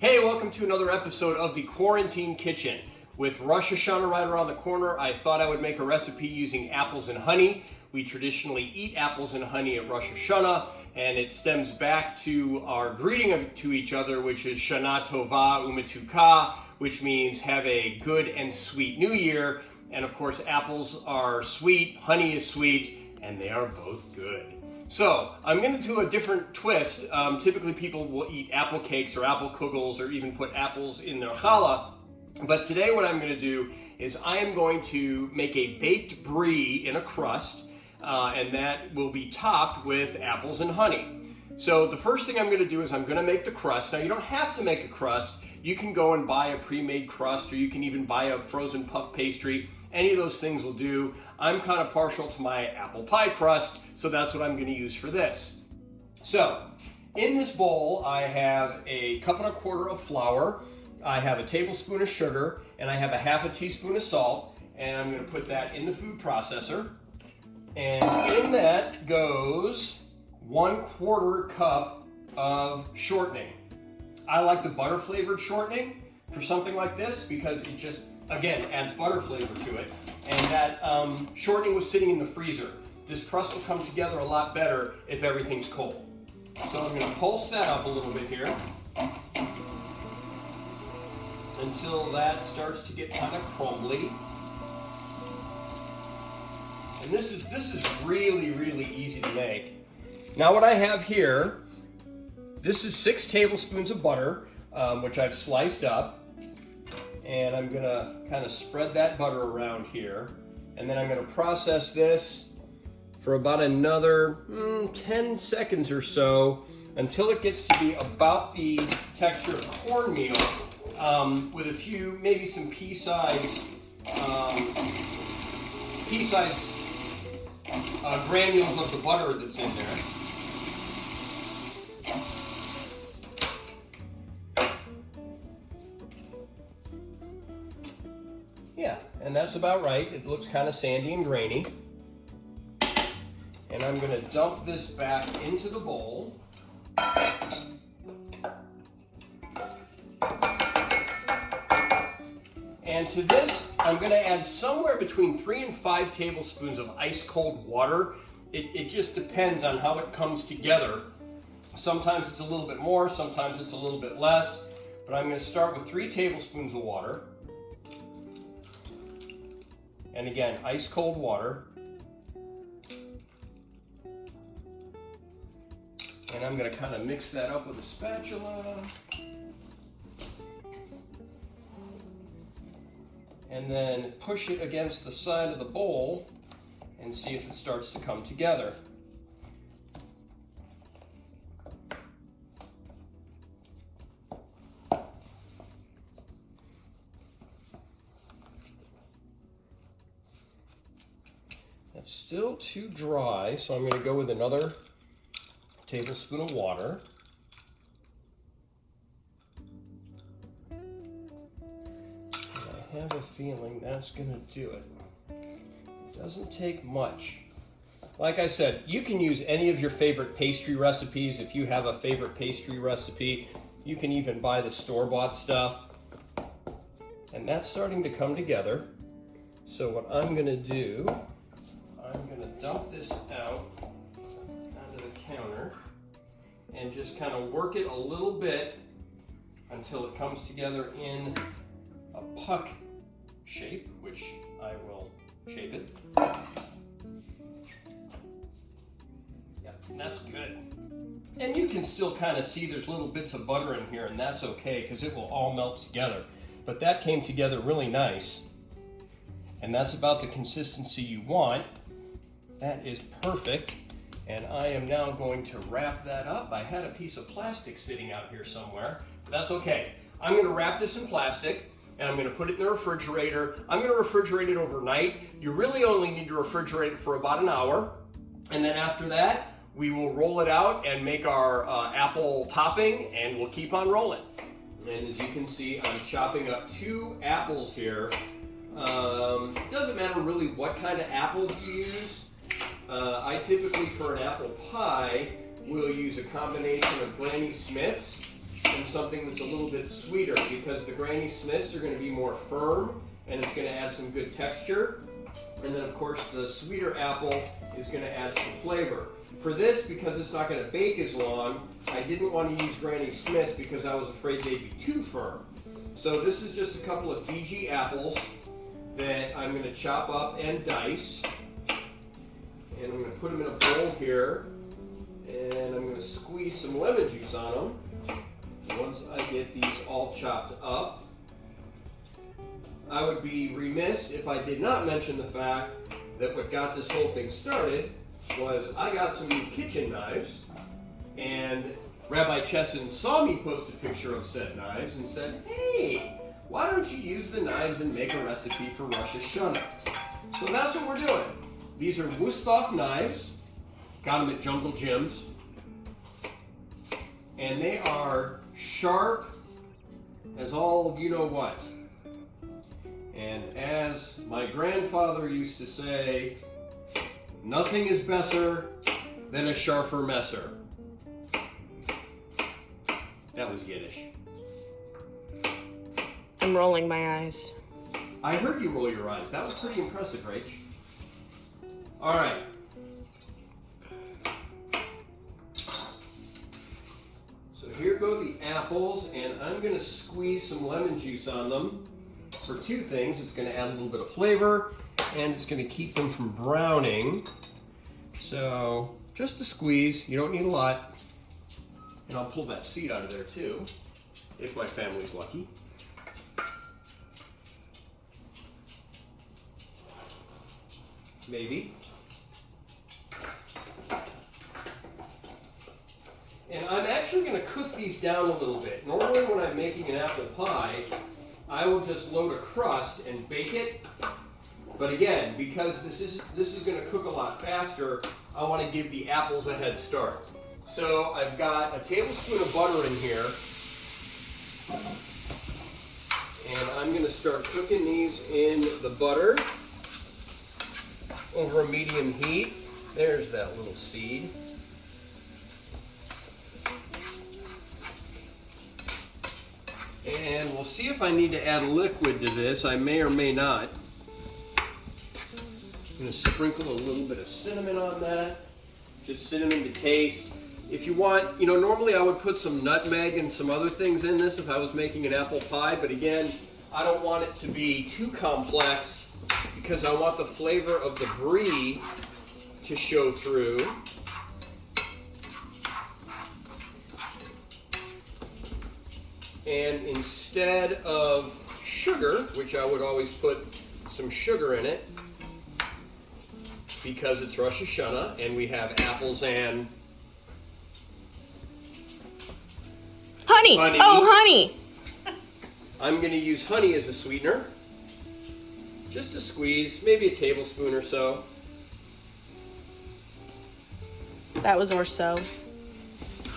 Hey, welcome to another episode of the Quarantine Kitchen. With Rosh Hashanah right around the corner, I thought I would make a recipe using apples and honey. We traditionally eat apples and honey at Rosh Hashanah, and it stems back to our greeting to each other, which is Shana Tova Umetuka, which means have a good and sweet new year. And of course, apples are sweet, honey is sweet, and they are both good. So I'm going to do a different twist. Typically people will eat apple cakes or apple kugels or even put apples in their challah. But today what I'm going to do is I am going to make a baked brie in a crust, and that will be topped with apples and honey. So the first thing I'm going to do is I'm going to make the crust. Now you don't have to make a crust. You can go and buy a pre-made crust, or you can even buy a frozen puff pastry. Any of those things will do. I'm kind of partial to my apple pie crust, so that's what I'm going to use for this. So in this bowl, I have a cup and a quarter of flour. I have a tablespoon of sugar, and I have a half a teaspoon of salt, and I'm going to put that in the food processor. And in that goes 1/4 cup of shortening. I like the butter flavored shortening for something like this because it just, again, adds butter flavor to it. And that shortening was sitting in the freezer. This crust will come together a lot better if everything's cold. So I'm going to pulse that up a little bit here until that starts to get kind of crumbly. And this is really, really easy to make. Now what I have here, this is 6 tablespoons of butter, which I've sliced up. And I'm gonna kind of spread that butter around here. And then I'm gonna process this for about another 10 seconds or so until it gets to be about the texture of cornmeal, with a few, maybe some pea-size granules of the butter that's in there. Yeah, and that's about right. It looks kind of sandy and grainy. And I'm going to dump this back into the bowl. And to this, I'm going to add somewhere between 3 and 5 tablespoons of ice cold water. It just depends on how it comes together. Sometimes it's a little bit more, sometimes it's a little bit less. But I'm going to start with 3 tablespoons of water. And again, ice cold water. And I'm going to kind of mix that up with a spatula. And then push it against the side of the bowl and see if it starts to come together. It's still too dry, so I'm going to go with another tablespoon of water. I have a feeling that's going to do it. It doesn't take much. Like I said, you can use any of your favorite pastry recipes. If you have a favorite pastry recipe, you can even buy the store-bought stuff. And that's starting to come together. So what I'm going to do, I'm going to dump this out onto the counter and just kind of work it a little bit until it comes together in a puck shape, which I will shape it. Yeah, that's good. And you can still kind of see there's little bits of butter in here, and that's okay because it will all melt together. But that came together really nice. And that's about the consistency you want. That is perfect. And I am now going to wrap that up. I had a piece of plastic sitting out here somewhere. But that's okay. I'm going to wrap this in plastic, and I'm going to put it in the refrigerator. I'm going to refrigerate it overnight. You really only need to refrigerate it for about an hour. And then after that, we will roll it out and make our apple topping, and we'll keep on rolling. And as you can see, I'm chopping up 2 apples here. It doesn't matter really what kind of apples you use. I typically, for an apple pie, will use a combination of Granny Smiths and something that's a little bit sweeter, because the Granny Smiths are going to be more firm and it's going to add some good texture. And then of course the sweeter apple is going to add some flavor. For this, because it's not going to bake as long, I didn't want to use Granny Smiths because I was afraid they'd be too firm. So this is just a couple of Fiji apples that I'm going to chop up and dice. And I'm going to put them in a bowl here. And I'm going to squeeze some lemon juice on them. Once I get these all chopped up, I would be remiss if I did not mention the fact that what got this whole thing started was I got some new kitchen knives, and Rabbi Chesson saw me post a picture of said knives and said, hey, why don't you use the knives and make a recipe for Rosh Hashanah? So that's what we're doing. These are Wusthof knives, got them at Jungle Jim's, and they are sharp as all you know what. And as my grandfather used to say, nothing is besser than a sharper messer. That was Yiddish. I'm rolling my eyes. I heard you roll your eyes. That was pretty impressive, Rach. All right. So here go the apples, and I'm going to squeeze some lemon juice on them for two things. It's going to add a little bit of flavor, and it's going to keep them from browning. So just a squeeze. You don't need a lot. And I'll pull that seed out of there too, if my family's lucky. Maybe. And I'm actually going to cook these down a little bit. Normally when I'm making an apple pie, I will just load a crust and bake it. But again, because this is going to cook a lot faster, I want to give the apples a head start. So I've got a tablespoon of butter in here, and I'm going to start cooking these in the butter over a medium heat. There's that little seed. And we'll see if I need to add liquid to this. I may or may not. I'm going to sprinkle a little bit of cinnamon on that. Just cinnamon to taste. If you want, normally I would put some nutmeg and some other things in this if I was making an apple pie, but again, I don't want it to be too complex because I want the flavor of the Brie to show through. And instead of sugar, which I would always put some sugar in it, because it's Rosh Hashanah and we have apples and honey. Oh, honey. I'm going to use honey as a sweetener. Just a squeeze, maybe a tablespoon or so. That was or so.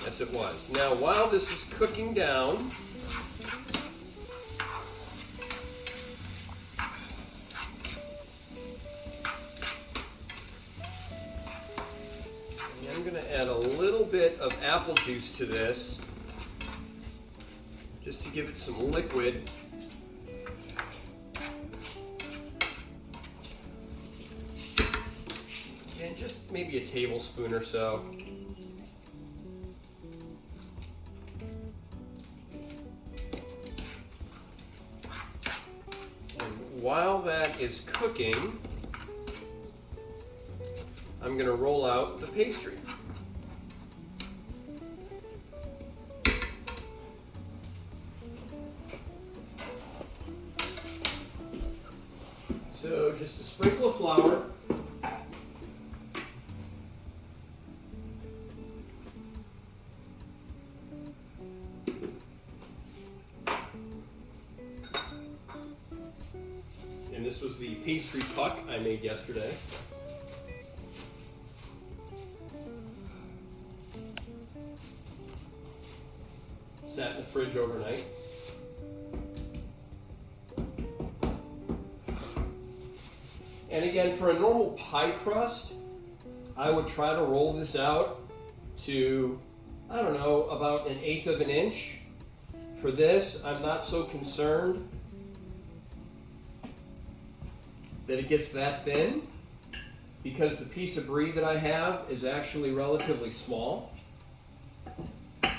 Yes, it was. Now, while this is cooking down, I'm going to add a little bit of apple juice to this, just to give it some liquid. And just maybe a tablespoon or so. And while that is cooking, I'm going to roll out the pastry. So just a sprinkle of flour. And this was the pastry puck I made yesterday. Sat in the fridge overnight. And again, for a normal pie crust, I would try to roll this out to, I don't know, about 1/8 of an inch. For this, I'm not so concerned that it gets that thin, because the piece of brie that I have is actually relatively small. In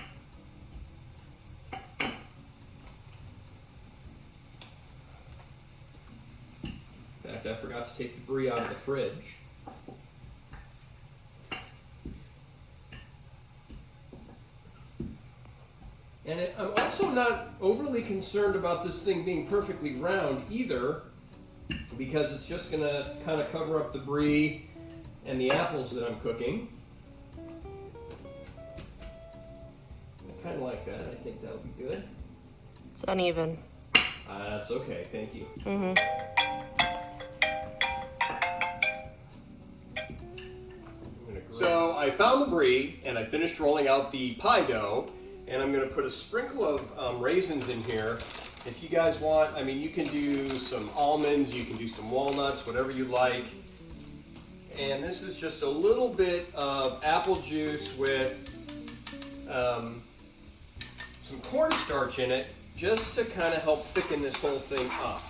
fact, I forgot to take the brie out of the fridge. And I'm also not overly concerned about this thing being perfectly round either, because it's just going to kind of cover up the brie and the apples that I'm cooking. I kind of like that. I think that'll be good. It's uneven. That's okay. Thank you. So I found the brie and I finished rolling out the pie dough, and I'm going to put a sprinkle of raisins in here. If you guys want, I mean, you can do some almonds, you can do some walnuts, whatever you like. And this is just a little bit of apple juice with some cornstarch in it, just to kind of help thicken this whole thing up.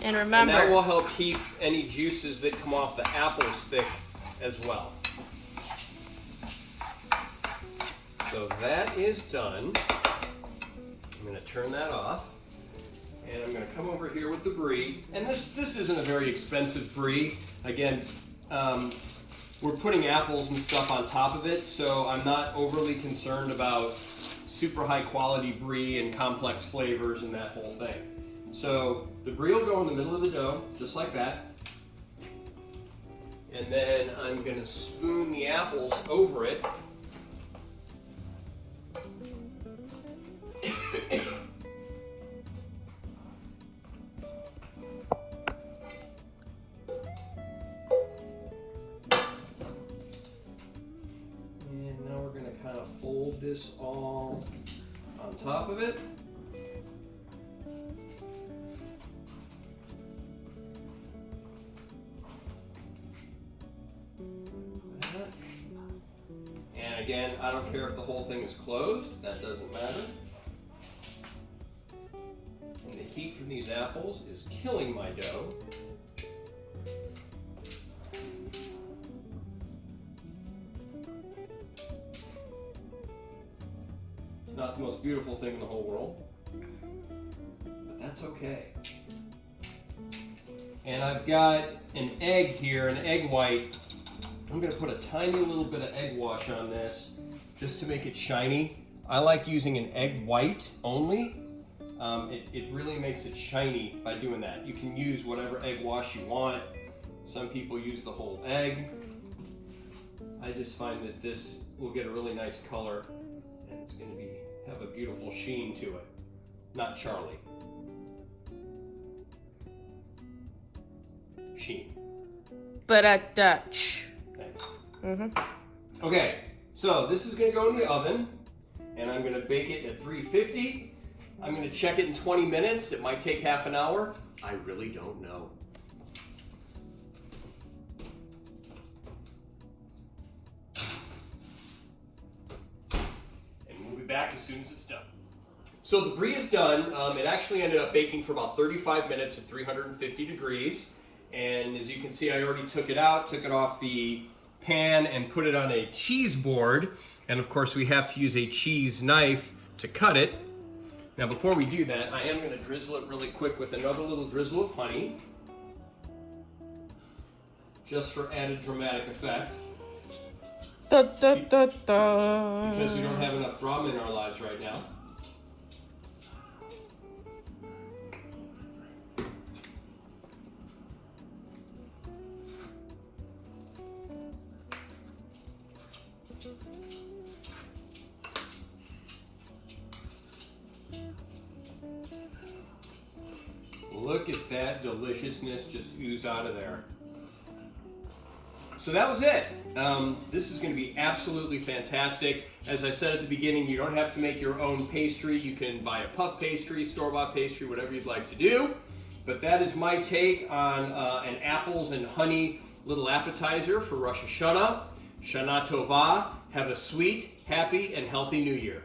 And remember, and that will help keep any juices that come off the apples thick as well. So that is done. I'm going to turn that off, and I'm going to come over here with the brie. And this isn't a very expensive brie. Again, we're putting apples and stuff on top of it, so I'm not overly concerned about super high quality brie and complex flavors and that whole thing. So the brie will go in the middle of the dough, just like that. And then I'm going to spoon the apples over it. And now we're going to kind of fold this all on top of it. And again, I don't care if the whole thing is closed, that doesn't matter. And the heat from these apples is killing my dough. It's not the most beautiful thing in the whole world, but that's okay. And I've got an egg here, an egg white. I'm going to put a tiny little bit of egg wash on this just to make it shiny. I like using an egg white only. It really makes it shiny by doing that. You can use whatever egg wash you want. Some people use the whole egg. I just find that this will get a really nice color, and it's going to have a beautiful sheen to it. Not Charlie. Sheen. but at Dutch. Thanks. Mm-hmm. Okay, so this is going to go in the oven, and I'm going to bake it at 350. I'm going to check it in 20 minutes. It might take half an hour. I really don't know. And we'll be back as soon as it's done. So the brie is done. It actually ended up baking for about 35 minutes at 350 degrees. And as you can see, I already took it out, took it off the pan and put it on a cheese board. And of course we have to use a cheese knife to cut it. Now before we do that, I am going to drizzle it really quick with another little drizzle of honey, just for added dramatic effect. Da, da, da, da. Because we don't have enough drama in our lives right now. Look at that deliciousness just ooze out of there. So that was it. This is going to be absolutely fantastic. As I said at the beginning, you don't have to make your own pastry. You can buy a puff pastry, store-bought pastry, whatever you'd like to do. But that is my take on an apples and honey little appetizer for Rosh Hashanah. Shana Tova. Have a sweet, happy, and healthy New Year.